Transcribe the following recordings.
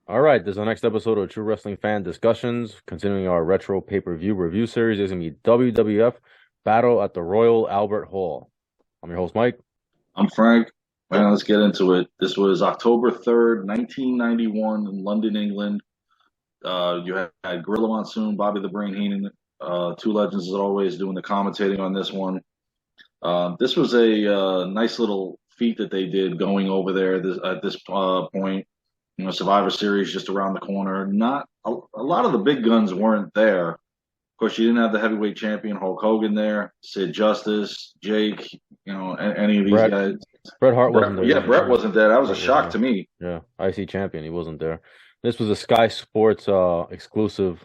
All right, this is the next episode of True Wrestling Fan Discussions. Continuing our retro pay-per-view review series, there's going to be WWF Battle at the Royal Albert Hall. I'm your host, Mike. I'm Frank. Man, let's get into it. This was October 3rd, 1991 in London, England. You had Gorilla Monsoon, Bobby the Brain Heenan, two legends as always doing the commentating on this one. This was a nice little feat that they did going over there at this point. Survivor Series just around the corner. Not a lot of the big guns weren't there. Of course, you didn't have the heavyweight champion Hulk Hogan there, Sid Justice, Jake, any of these Bret guys. Bret Hart wasn't there. Yeah, Brett wasn't there. That was a Bret wasn't shock there. to me. Yeah, IC champion. He wasn't there. This was a Sky Sports exclusive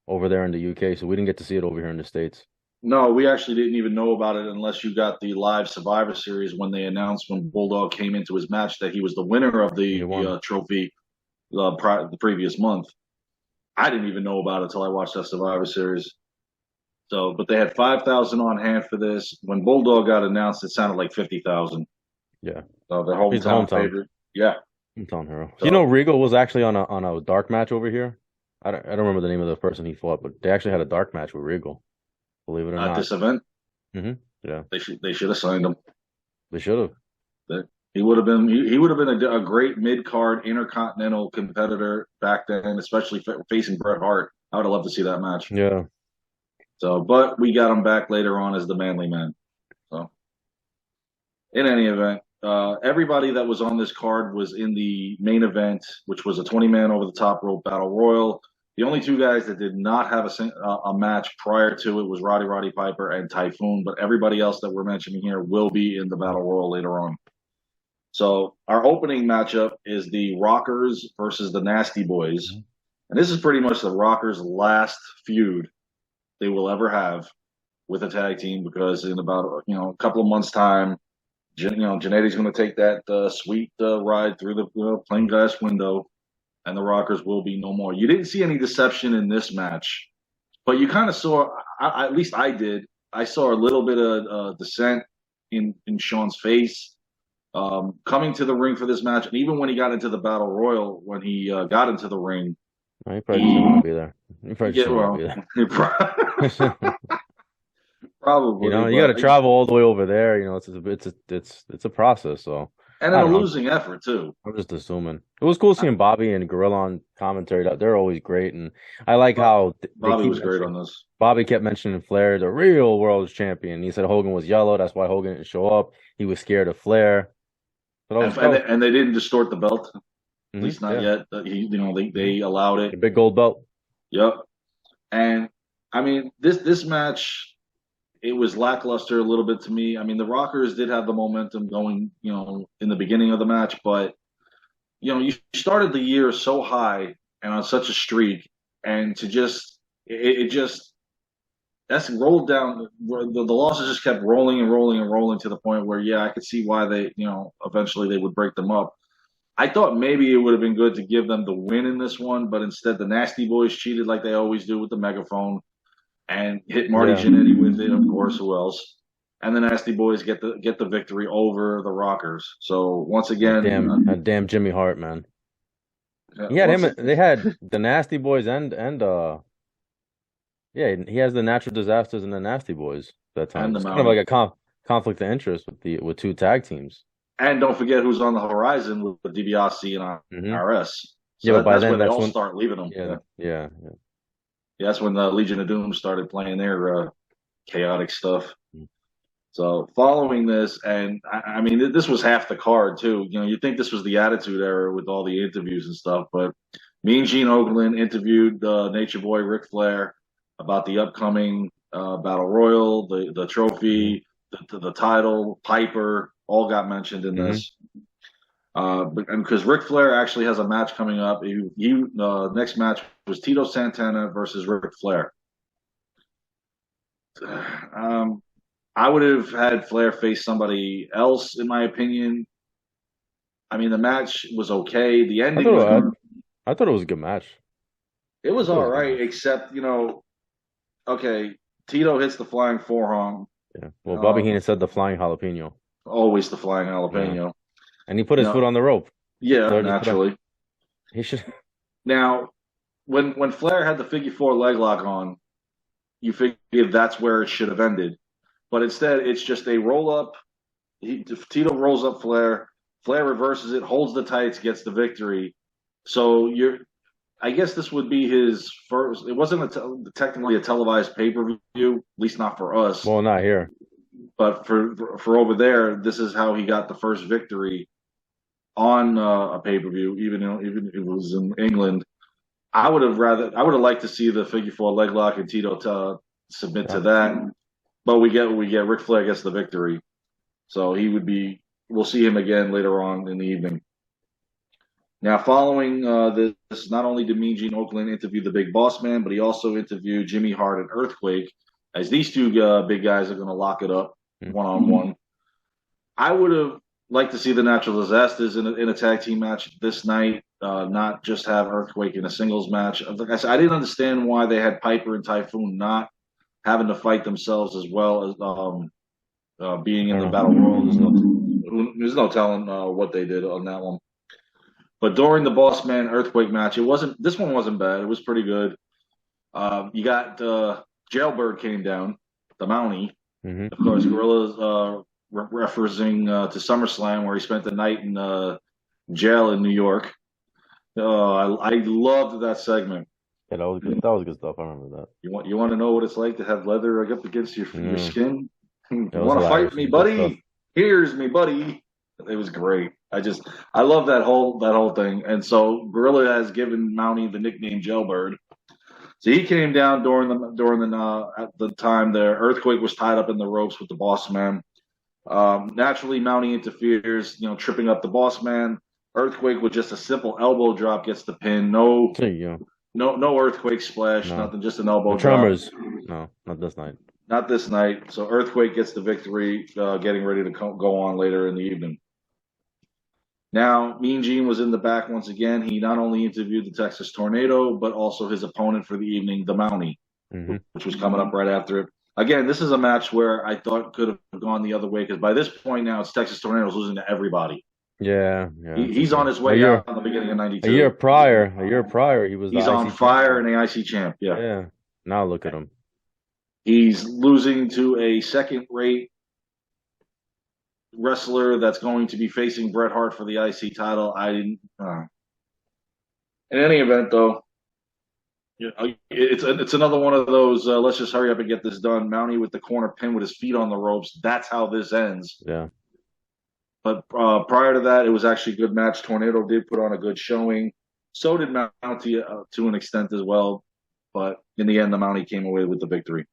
over there in the UK, so we didn't get to see it over here in the States. No, we actually didn't even know about it unless you got the live Survivor Series when they announced when Bulldog came into his match that he was the winner of He the won. trophy the previous month. I didn't even know about it until I watched that Survivor Series. So, but they had 5,000 on hand for this. When Bulldog got announced, it sounded like 50,000. Yeah, So the he's the hometown hometown favorite. Yeah. hometown hero. You know, So Regal was actually on a dark match over here. I don't remember the name of the person he fought, but they actually had a dark match with Regal. Believe it or at not. this event, hmm Yeah, they should have signed him. they should have. That he would have been a great mid card intercontinental competitor back then, especially facing Bret Hart. I would have loved to see that match. Yeah. So, but we got him back later on as the Manly Man. So, in any event, everybody that was on this card was in the main event, which was a 20-man over the top rope battle royal. The only two guys that did not have a match prior to it was Roddy Piper and Typhoon, but everybody else that we're mentioning here will be in the battle royal later on. So our opening matchup is the Rockers versus the Nasty Boys. Mhm. And this is pretty much the Rockers' last feud they will ever have with a tag team because in about a couple of months' time, Jannetty's going to take that sweet ride through the plain glass window, and the Rockers will be no more. You didn't see any deception in this match, but you kind of saw. At least I did. I saw a little bit of dissent in Sean's face coming to the ring for this match, and even when he got into the battle royal, when he got into the ring, No, he probably just didn't want he to be there. He probably just yeah, didn't want well, to be there. You probably, know, you got but to travel all the way over there. You know, it's a process. So and in I a don't know. losing effort too. I'm just assuming. It was cool seeing Bobby and Gorilla on commentary. They're always great, and I like But how they Bobby keep was great mentioning. on this. Bobby kept mentioning Flair, the real world champion. He said Hogan was yellow. That's why Hogan didn't show up. He was scared of Flair. So And they didn't distort the belt, at least not yeah, yet. They allowed a it. big gold belt. Yep. And I mean, this match, it was lackluster a little bit to me. I mean, the Rockers did have the momentum going, in the beginning of the match, but you started the year so high and on such a streak, and to just it just that's rolled down. The losses just kept rolling and rolling and rolling to the point where, yeah, I could see why they, eventually they would break them up. I thought maybe it would have been good to give them the win in this one, but instead the Nasty Boys cheated like they always do with the megaphone and hit Marty Yeah, Jannetty with it, of course. Who else? And the Nasty Boys get the victory over the Rockers. So once again, that damn Jimmy Hart, man. He had once him. They had the Nasty Boys and yeah, he has the Natural Disasters and the Nasty Boys that time. and the It's kind of Mountie. like a conflict of interest with two tag teams. And don't forget who's on the horizon with DiBiase and hmm RS. Yeah, So but by that's then where they that's all when start leaving them. yeah, Yeah. yeah, yeah. Yeah, that's when the Legion of Doom started playing their chaotic stuff. So following this, and I mean, this was half the card too. You think this was the Attitude Era with all the interviews and stuff, but Mean Gene Okerlund interviewed Nature Boy Ric Flair about the upcoming Battle Royal, the hmm trophy, the title, Piper, all got mentioned in hmm this. Because Ric Flair actually has a match coming up. Next match was Tito Santana versus Ric Flair. Um, I would have had Flair face somebody else, in my opinion. I mean, the match was okay. The I ending was thought good. I thought it was a good match. It I was thought it all was a good right, match. except okay, Tito hits the flying forearm. Yeah. Well, Bobby Um, Heenan said the flying jalapeno. Always the flying Yeah, jalapeno. and he put You his foot know, on the rope. yeah, So just put on. naturally. He should. Now, when Flair had the figure four leg lock on, you figured that's where it should have ended. But instead, it's just a roll up. Tito rolls up Flair. Flair reverses it, holds the tights, gets the victory. So I guess this would be his first. It wasn't technically a televised pay per view, at least not for us. Well, not here. But for over there, this is how he got the first victory on a pay per view, even if it was in England. I would have liked to see the figure four leg lock and Tito to submit to that. But we get Ric Flair gets the victory. So we'll see him again later on in the evening. Now, following this, not only did Mean Gene Okerlund interview the Big Boss Man, but he also interviewed Jimmy Hart and Earthquake, as these two big guys are going to lock it up one-on-one. I would have liked to see the Natural Disasters in a tag team match this night, not just have Earthquake in a singles match. Like I said, I didn't understand why they had Piper and Typhoon not having to fight themselves as well as being in the Battle Royal. There's no telling what they did on that one. But during the Boss Man Earthquake match, this one wasn't bad. It was pretty good. You got Jailbird came down, the Mountie. Mm-hmm. Of course, Gorilla's referencing to SummerSlam, where he spent the night in jail in New York. I loved that segment. Yeah, that was good. That was good stuff. I remember that. You want to know what it's like to have leather up against your skin? You That want to fight me, buddy? stuff. Here's me, buddy. It was great. I love that whole thing. And so Gorilla has given Mountie the nickname Jailbird. So he came down during the at the time there. Earthquake was tied up in the ropes with the Boss Man. Naturally, Mountie interferes, tripping up the Boss Man. Earthquake with just a simple elbow drop gets the pin. No Earthquake splash, nothing, just an elbow drop. Tremors. No, not this night. Not this night. So Earthquake gets the victory, getting ready to go on later in the evening. Now, Mean Gene was in the back once again. He not only interviewed the Texas Tornado, but also his opponent for the evening, the Mountie, which was coming up right after it. Again, this is a match where I thought could have gone the other way, because by this point now, it's Texas Tornado's losing to everybody. Yeah. He's on his way out in the beginning of '92. A year prior, he was. He's on fire and the IC champ. Yeah. Yeah. Now look at him. He's losing to a second-rate wrestler that's going to be facing Bret Hart for the IC title. In any event, though, it's another one of those. Let's just hurry up and get this done. Mountie with the corner pin with his feet on the ropes. That's how this ends. Yeah. But prior to that, it was actually a good match. Tornado did put on a good showing. So did Mountie to an extent as well. But in the end, the Mountie came away with the victory.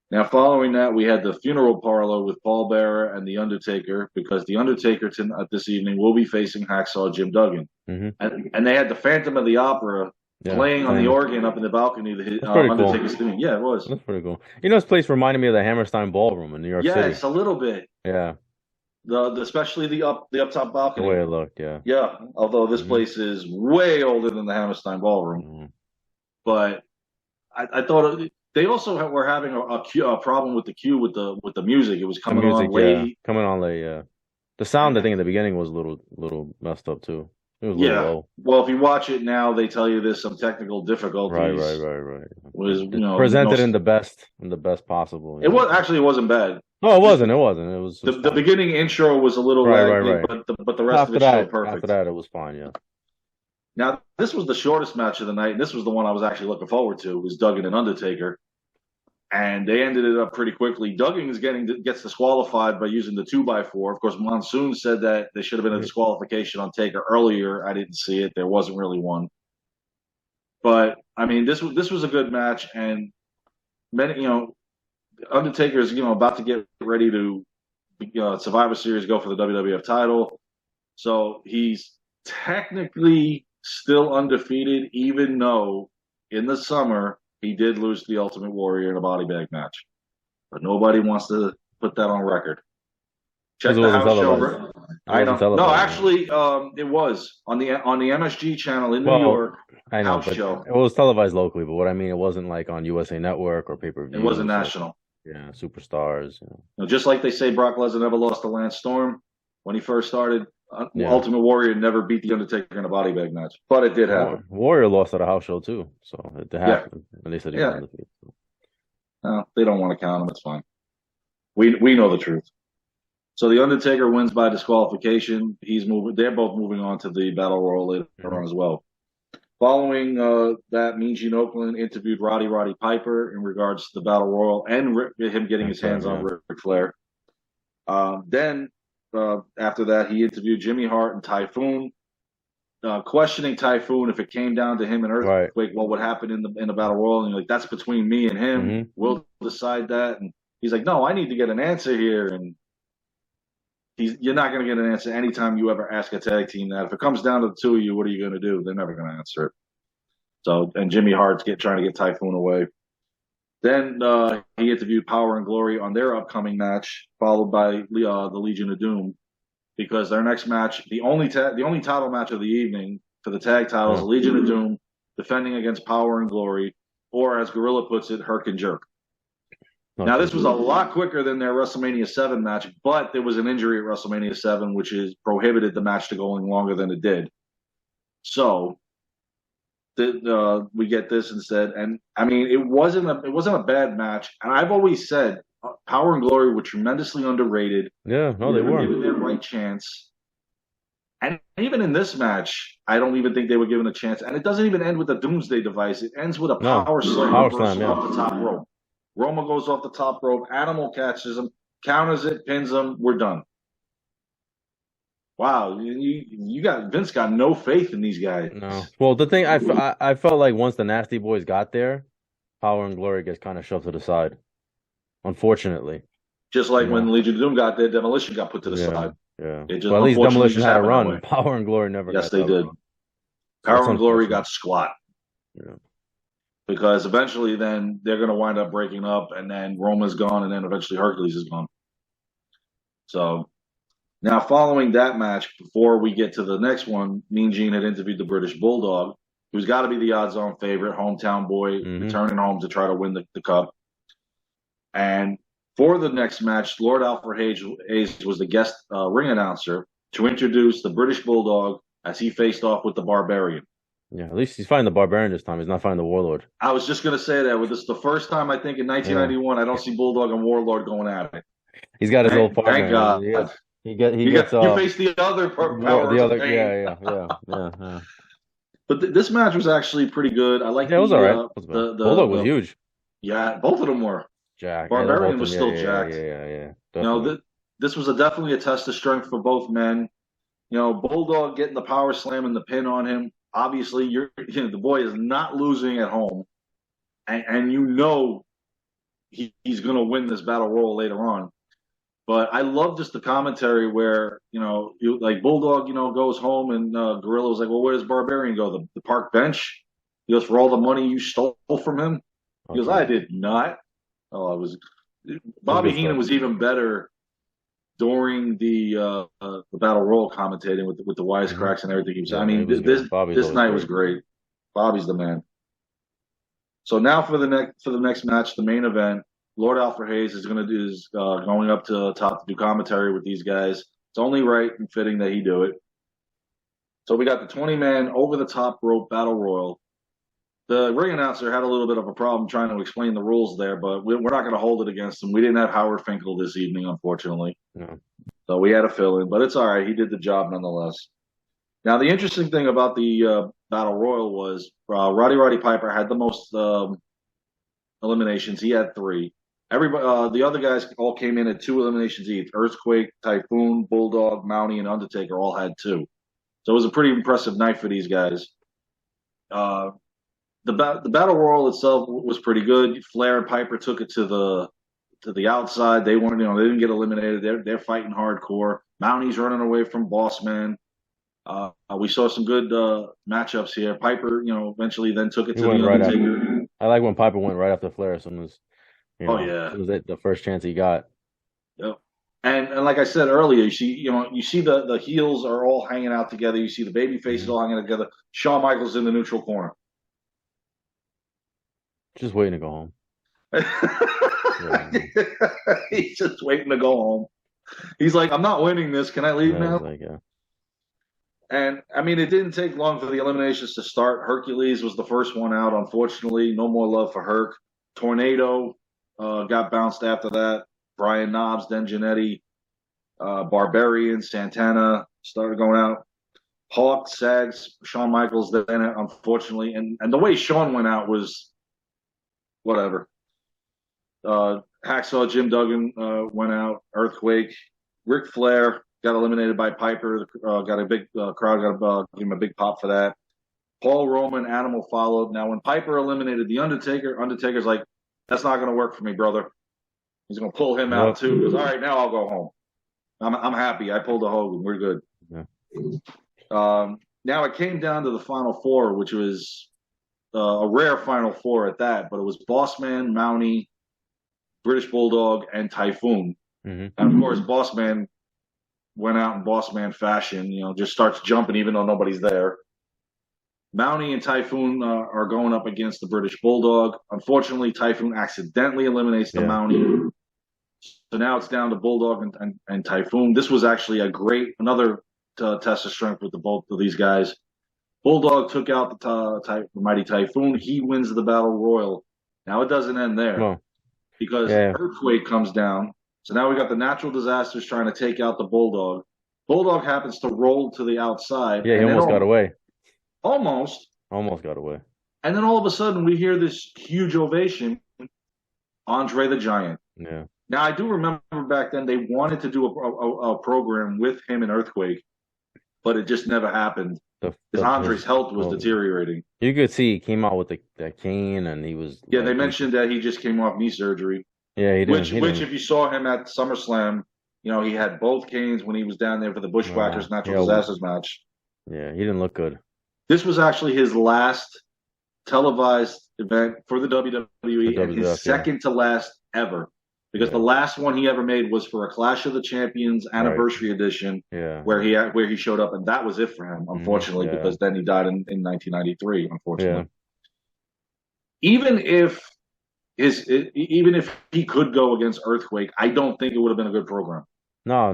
Now, following that, we had the funeral parlor with Paul Bearer and The Undertaker, because The Undertaker this evening will be facing Hacksaw Jim Duggan. Mm-hmm. And they had the Phantom of the Opera playing on the organ up in the balcony. Undertaker's theme. Yeah, it was. That's pretty cool. This place reminded me of the Hammerstein Ballroom in New York City. Yes, a little bit. Yeah. Especially the up top balcony. The way it looked, yeah. Yeah, although this place is way older than the Hammerstein Ballroom. Mm-hmm. But I thought they also were having a problem with the cue with the music. It was coming on late. Yeah. Coming on late, yeah. The sound, I think, in the beginning was a little messed up too. It was a little low. Well, if you watch it now, they tell you there's some technical difficulties. Right. Was presented in the best possible. It wasn't bad. No, it wasn't. It was the beginning intro was a little right. But the rest of it showed perfect. After that, it was fine. Yeah. Now, this was the shortest match of the night, and this was the one I was actually looking forward to. It was Duggan and Undertaker, and they ended it up pretty quickly. Duggan gets disqualified by using the 2x4. Of course, Monsoon said that there should have been a disqualification on Taker earlier. I didn't see it. There wasn't really one. But I mean, this was a good match, and many, Undertaker is about to get ready to Survivor Series, go for the WWF title, so he's technically still undefeated, even though in the summer he did lose to the Ultimate Warrior in a body bag match. But nobody wants to put that on record. Check the house show. I know. No, actually, it was on the MSG channel in New York. I know, but show. It was televised locally. But what I mean, it wasn't like on USA Network or pay-per-view. It wasn't national. Yeah, superstars. Just like they say, Brock Lesnar never lost to Lance Storm when he first started. Ultimate Warrior never beat the Undertaker in a body bag match, but it did happen. Warrior lost at a house show too, so it happened. And they said he was undefeated. So. No, they don't want to count him. It's fine. We know the truth. So the Undertaker wins by disqualification. He's moving. They're both moving on to the Battle Royal later on as well. Following that, Mean Gene Okerlund interviewed Roddy Piper in regards to the Battle Royal and him getting his hands on Ric Flair. Then after that, he interviewed Jimmy Hart and Typhoon, questioning Typhoon if it came down to him and Earthquake, what would happen in the Battle Royal? And like, that's between me and him. Mm-hmm. We'll decide that. And he's like, no, I need to get an answer here. And you're not going to get an answer anytime you ever ask a tag team that. If it comes down to the two of you, what are you going to do? They're never going to answer it. So, and Jimmy Hart's trying to get Typhoon away. Then he interviewed Power and Glory on their upcoming match, followed by the Legion of Doom, because their next match, the only title match of the evening for the tag titles, the Legion of Doom defending against Power and Glory, or as Gorilla puts it, Herc and Jerk. Now, this was a lot quicker than their WrestleMania 7 match, but there was an injury at WrestleMania 7, which prohibited the match to going longer than it did. So we get this instead, and I mean, it wasn't a bad match. And I've always said Power and Glory were tremendously underrated. Yeah, no, they were given their right chance. And even in this match, I don't even think they were given a chance. And it doesn't even end with a Doomsday Device. It ends with a power slam off the top rope. Roma goes off the top rope. Animal catches him, counters it, pins him. We're done. Wow, Vince got no faith in these guys. No. Well, the thing I felt like once the Nasty Boys got there, Power and Glory gets kind of shoved to the side. Unfortunately, just like when Legion of Doom got there, Demolition got put to the side. Yeah. Well, at least Demolition had a run. Away. Power and Glory never. Yes, they did. Power and Glory got squat. Yeah. Because eventually, then they're going to wind up breaking up, and then Roma's gone, and then eventually Hercules is gone. So. Now, following that match, before we get to the next one, Mean Gene had interviewed the British Bulldog, who's got to be the odds-on favorite, hometown boy, returning home to try to win the cup. And for the next match, Lord Alfred Hayes was the guest ring announcer to introduce the British Bulldog as he faced off with the Barbarian. Yeah, at least he's fighting the Barbarian this time. He's not fighting the Warlord. I was just going to say that. This is the first time, I think, in 1991, I don't see Bulldog and Warlord going at it. He's got his old partner. Thank God. You face the other power. The other, yeah. But this match was actually pretty good. I like. Yeah, it was all right. The Bulldog was huge. Yeah, both of them were. Jack. Barbarian was still jacked. Yeah. You know, this was definitely a test of strength for both men. You know, Bulldog getting the power slam and the pin on him. Obviously, the boy is not losing at home, and you know he's going to win this battle royal later on. But I love just the commentary where, like Bulldog, goes home and Gorilla was like, well, where does Barbarian go? The park bench? He goes, for all the money you stole from him? He goes, I did not. Bobby Heenan was even better during the Battle Royal commentating with the wisecracks and everything. I mean, this night was great. Bobby's the man. So now for the next match, the main event, Lord Alfred Hayes is going up to the top to do commentary with these guys. It's only right and fitting that he do it. So we got the 20-man over the top rope battle royal. The ring announcer had a little bit of a problem trying to explain the rules there, but we're not going to hold it against him. We didn't have Howard Finkel this evening, unfortunately. No. So we had to fill in, but it's all right. He did the job nonetheless. Now, the interesting thing about the battle royal was Roddy Piper had the most eliminations. He had 3. Everybody, the other guys all came in at 2 eliminations each. Earthquake, Typhoon, Bulldog, Mountie, and Undertaker all had 2. So it was a pretty impressive night for these guys. The battle royal itself was pretty good. Flair and Piper took it to the outside. They weren't, they didn't get eliminated. They're fighting hardcore. Mountie's running away from Boss Man. We saw some good matchups here. Piper, eventually then took it to the Undertaker. I like when Piper went right after Flair as soon as. It was the first chance he got. Yep. And like I said earlier, you see the heels are all hanging out together. You see the baby faces all hanging together. Shawn Michaels in the neutral corner. Just waiting to go home. He's just waiting to go home. He's like, I'm not winning this. Can I leave now? And I mean, it didn't take long for the eliminations to start. Hercules was the first one out, unfortunately. No more love for Herc. Tornado got bounced after that. Brian Knobbs, then Jannetty, Barbarian, Santana started going out. Hawk, Sags, Shawn Michaels, then unfortunately. And the way Shawn went out was whatever. Hacksaw Jim Duggan went out. Earthquake. Ric Flair got eliminated by Piper. Got a big crowd. Got give him a big pop for that. Paul Roman, Animal followed. Now, when Piper eliminated the Undertaker, Undertaker's like, "That's not going to work for me, brother." He's going to pull him out too. He goes, "All right, now I'll go home. I'm happy. I pulled a Hogan. We're good." Yeah. Now it came down to the final four, which was a rare final four at that, but it was Bossman, Mountie, British Bulldog, and Typhoon. Mm-hmm. And of course, Bossman went out in Bossman fashion, just starts jumping even though nobody's there. Mountie and Typhoon are going up against the British Bulldog. Unfortunately, Typhoon accidentally eliminates the Mountie. So now it's down to Bulldog and Typhoon. This was actually another test of strength with both of these guys. Bulldog took out the mighty Typhoon. He wins the Battle Royal. Now it doesn't end there because Earthquake comes down. So now we got the natural disasters trying to take out the Bulldog. Bulldog happens to roll to the outside. Yeah, he almost got away. Almost got away. And then all of a sudden we hear this huge ovation. Andre the Giant. Yeah. Now I do remember back then they wanted to do a program with him and Earthquake, but it just never happened because Andre's health was deteriorating. You could see he came out with the cane, and he was. Yeah, they mentioned that he just came off knee surgery. Yeah, he did. Which, if you saw him at SummerSlam, he had both canes when he was down there for the Bushwhackers Natural Disasters match. Yeah, he didn't look good. This was actually his last televised event for the WWE and his second to last ever. Because the last one he ever made was for a Clash of the Champions anniversary edition, where he showed up, and that was it for him, unfortunately, because then he died in 1993, unfortunately. Yeah. Even if he could go against Earthquake, I don't think it would have been a good program. No,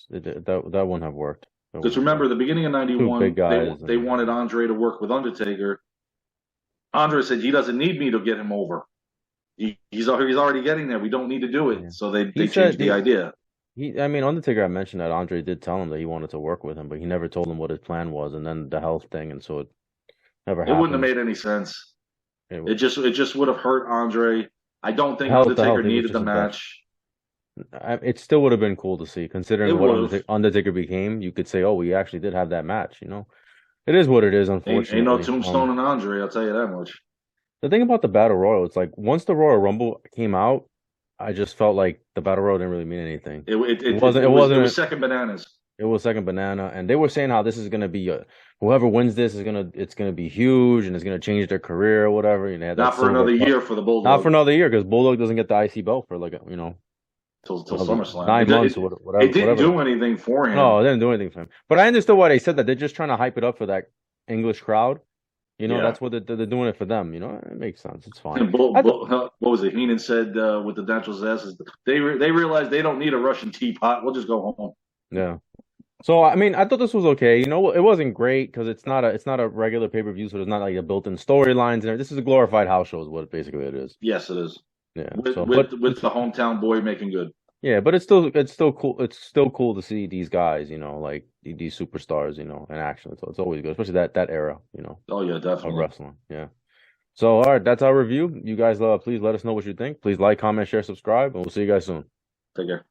that wouldn't have worked. Because remember, the beginning of '91, they wanted Andre to work with Undertaker. Andre said, "He doesn't need me to get him over. He's already getting there. We don't need to do it." Yeah. So they changed the idea. Undertaker, I mentioned that Andre did tell him that he wanted to work with him, but he never told him what his plan was, and then the health thing, and so it never happened. It wouldn't have made any sense. It just would have hurt Andre. I don't think Undertaker needed the match. It still would have been cool to see, considering what Undertaker became. You could say, "Oh, we actually did have that match." It is what it is. Unfortunately, ain't no tombstone in Andre. I'll tell you that much. The thing about the Battle Royal, it's like once the Royal Rumble came out, I just felt like the Battle Royal didn't really mean anything. It was second bananas. It was second banana, and they were saying how this is gonna be whoever wins this it's gonna be huge and it's gonna change their career or whatever. Not for another year for the Bulldog. Not for another year because Bulldog doesn't get the IC belt for till SummerSlam. 9 months or whatever. It didn't do anything for him. No, it didn't do anything for him. But I understood why they said that. They're just trying to hype it up for that English crowd. That's what they're doing it for them. It makes sense. It's fine. What was it? Heenan said with the natural disasters, they realized they don't need a Russian teapot. We'll just go home. Yeah. So I thought this was okay. It wasn't great because it's not a regular pay-per-view, so there's not like a built-in storylines. And this is a glorified house show, is what basically it is. Yes, it is. Yeah. With the hometown boy making good. Yeah, but it's still cool. It's still cool to see these guys, like these superstars, in action. So it's always good, especially that era, Oh yeah, definitely. Of wrestling. Yeah. So all right, that's our review. You guys, please let us know what you think. Please like, comment, share, subscribe, and we'll see you guys soon. Take care.